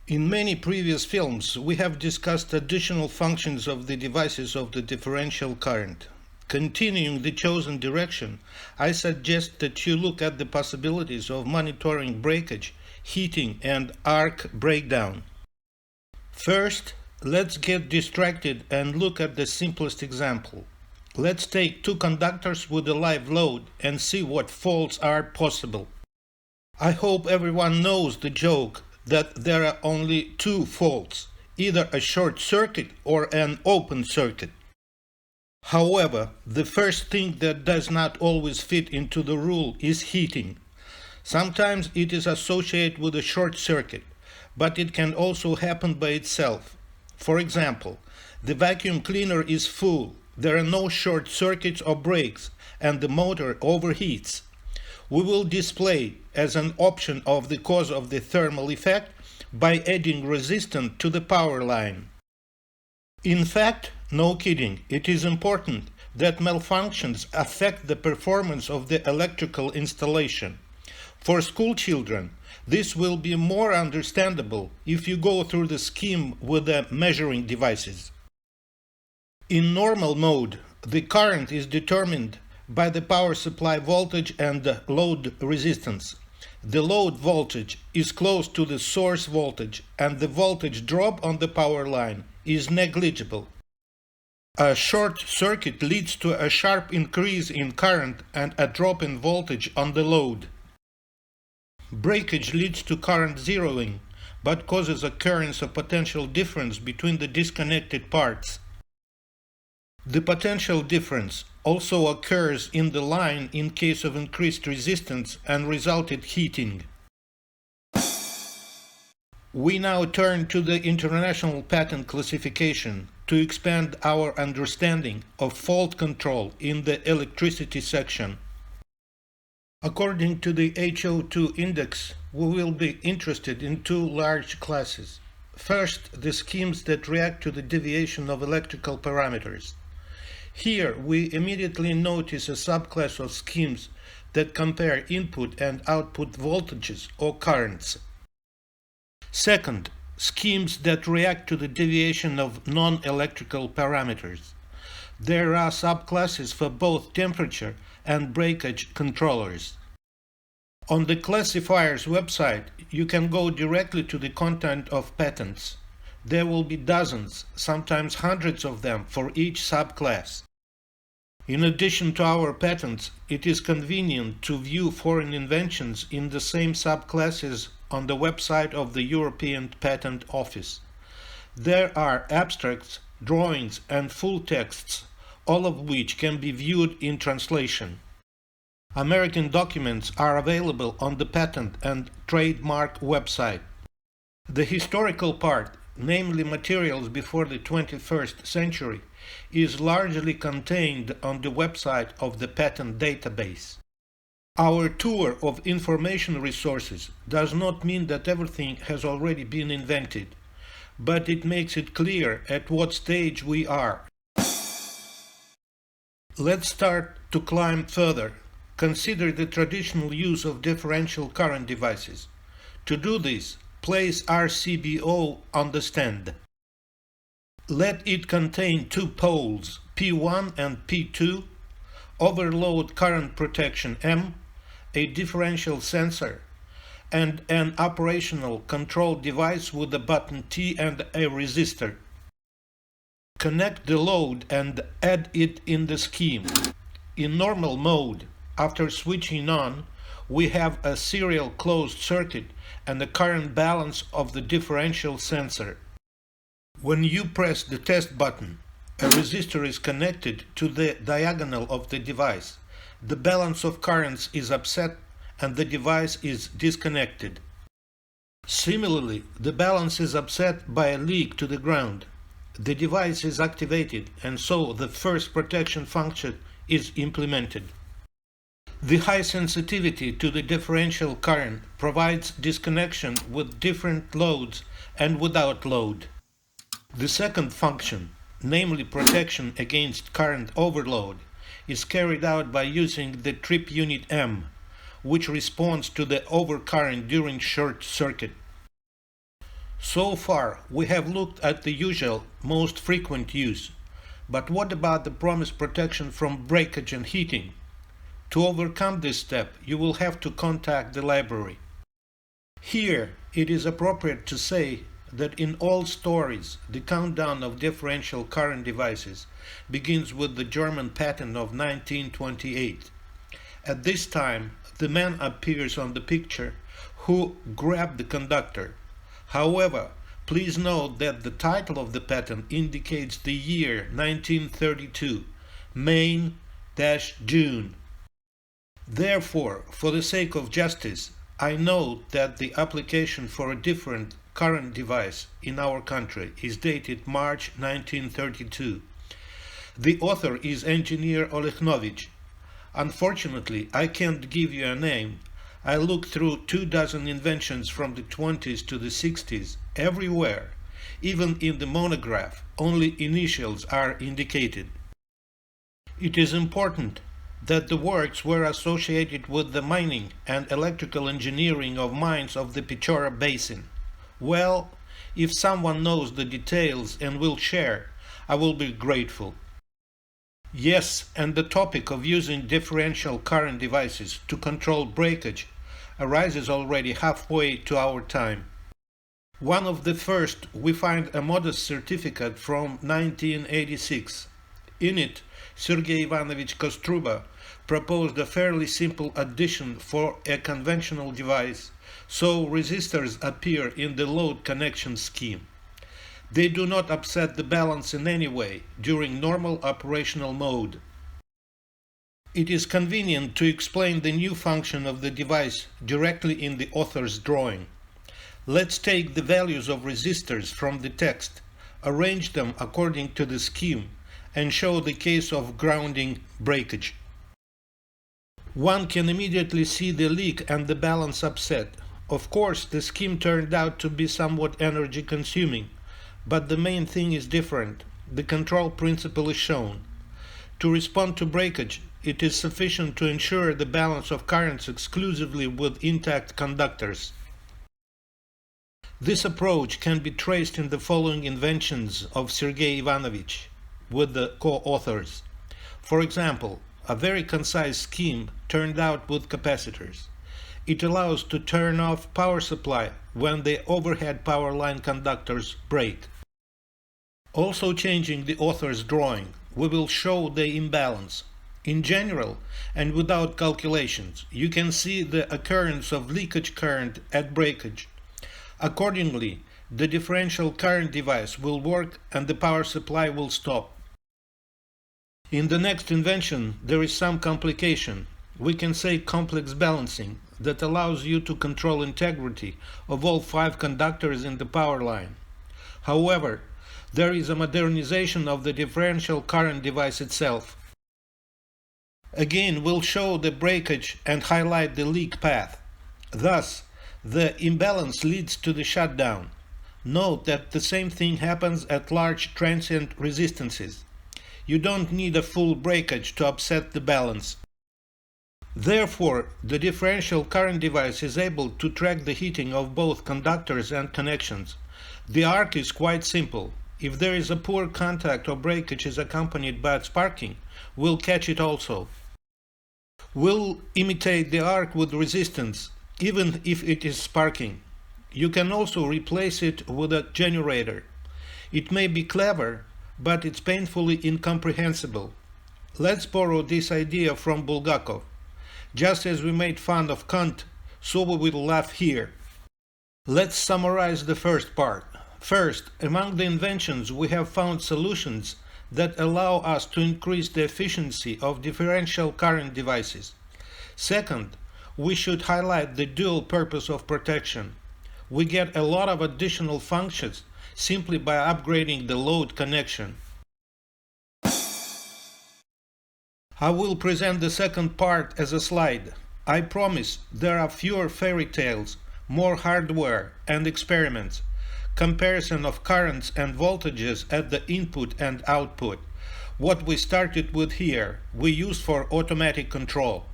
In many previous films, we have discussed additional functions of the devices of the differential current. Continuing the chosen direction, I suggest that you look at the possibilities of monitoring breakage, heating, and arc breakdown. First, let's get distracted and look at the simplest example. Let's take two conductors with a live load and see what faults are possible. I hope everyone knows the joke that there are only two faults, either a short circuit or an open circuit. However, the first thing that does not always fit into the rule is heating. Sometimes it is associated with a short circuit, but it can also happen by itself. For example, the vacuum cleaner is full, there are no short circuits or breaks, and the motor overheats. We will display as an option of the cause of the thermal effect by adding resistance to the power line. In fact, no kidding, it is important that malfunctions affect the performance of the electrical installation. For school children, this will be more understandable if you go through the scheme with the measuring devices. In normal mode, the current is determined by the power supply voltage and the load resistance. The load voltage is close to the source voltage, and the voltage drop on the power line is negligible. A short circuit leads to a sharp increase in current and a drop in voltage on the load. Breakage leads to current zeroing, but causes occurrence of potential difference between the disconnected parts. The potential difference also occurs in the line in case of increased resistance and resulted heating. We now turn to the international patent classification to expand our understanding of fault control in the electricity section. According to the HO2 index, we will be interested in two large classes. First, the schemes that react to the deviation of electrical parameters. Here, we immediately notice a subclass of schemes that compare input and output voltages or currents. Second, schemes that react to the deviation of non-electrical parameters. There are subclasses for both temperature and breakage controllers. On the classifier's website, you can go directly to the content of patents. There will be dozens, sometimes hundreds of them for each subclass. In addition to our patents, it is convenient to view foreign inventions in the same subclasses on the website of the European Patent Office. There are abstracts, drawings, and full texts, all of which can be viewed in translation. American documents are available on the patent and trademark website. The historical part, namely materials before the 21st century, is largely contained on the website of the patent database. Our tour of information resources does not mean that everything has already been invented, but it makes it clear at what stage we are. Let's start to climb further. Consider the traditional use of differential current devices. To do this, place RCBO on the stand. Let it contain two poles, P1 and P2, overload current protection M, a differential sensor, and an operational control device with a button T and a resistor. Connect the load and add it in the scheme. In normal mode, after switching on, we have a serial closed circuit and the current balance of the differential sensor. When you press the test button, a resistor is connected to the diagonal of the device. The balance of currents is upset and the device is disconnected. Similarly, the balance is upset by a leak to the ground. The device is activated, and so the first protection function is implemented. The high sensitivity to the differential current provides disconnection with different loads and without load. The second function, namely protection against current overload, is carried out by using the trip unit M, which responds to the overcurrent during short circuit. So far, we have looked at the usual, most frequent use. But what about the promised protection from breakage and heating? To overcome this step, you will have to contact the library. Here, it is appropriate to say that in all stories, the countdown of differential current devices begins with the German patent of 1928. At this time, the man appears on the picture who grabbed the conductor. However, please note that the title of the patent indicates the year 1932, Main-June. Therefore, for the sake of justice, I note that the application for a different current device in our country is dated March 1932. The author is engineer Olekhnovich. Unfortunately, I can't give you a name. I looked through 24 inventions from the 20s to the 60s, everywhere. Even in the monograph, only initials are indicated. It is important that the works were associated with the mining and electrical engineering of mines of the Pechora Basin. Well, if someone knows the details and will share, I will be grateful. Yes, and the topic of using differential current devices to control breakage arises already halfway to our time. One of the first, we find a modest certificate from 1986. In it, Sergei Ivanovich Kostruba proposed a fairly simple addition for a conventional device, so resistors appear in the load connection scheme. They do not upset the balance in any way during normal operational mode. It is convenient to explain the new function of the device directly in the author's drawing. Let's take the values of resistors from the text, arrange them according to the scheme, and show the case of grounding breakage. One can immediately see the leak and the balance upset. Of course, the scheme turned out to be somewhat energy consuming, but the main thing is different. The control principle is shown. To respond to breakage, it is sufficient to ensure the balance of currents exclusively with intact conductors. This approach can be traced in the following inventions of Sergei Ivanovich with the co-authors. For example, a very concise scheme turned out with capacitors. It allows to turn off power supply when the overhead power line conductors break. Also changing the author's drawing, we will show the imbalance. In general, and without calculations, you can see the occurrence of leakage current at breakage. Accordingly, the differential current device will work and the power supply will stop. In the next invention, there is some complication. We can say complex balancing that allows you to control integrity of all 5 conductors in the power line. However, there is a modernization of the differential current device itself. Again, we'll show the breakage and highlight the leak path. Thus, the imbalance leads to the shutdown. Note that the same thing happens at large transient resistances. You don't need a full breakage to upset the balance. Therefore, the differential current device is able to track the heating of both conductors and connections. The arc is quite simple. If there is a poor contact or breakage is accompanied by sparking, we'll catch it also. We'll imitate the arc with resistance, even if it is sparking. You can also replace it with a generator. It may be clever, but it's painfully incomprehensible. Let's borrow this idea from Bulgakov. Just as we made fun of Kant, so we will laugh here. Let's summarize the first part. First, among the inventions we have found solutions that allow us to increase the efficiency of differential current devices. Second, we should highlight the dual purpose of protection. We get a lot of additional functions simply by upgrading the load connection. I will present the second part as a slide. I promise there are fewer fairy tales, more hardware and experiments, comparison of currents and voltages at the input and output. What we started with here, we use for automatic control.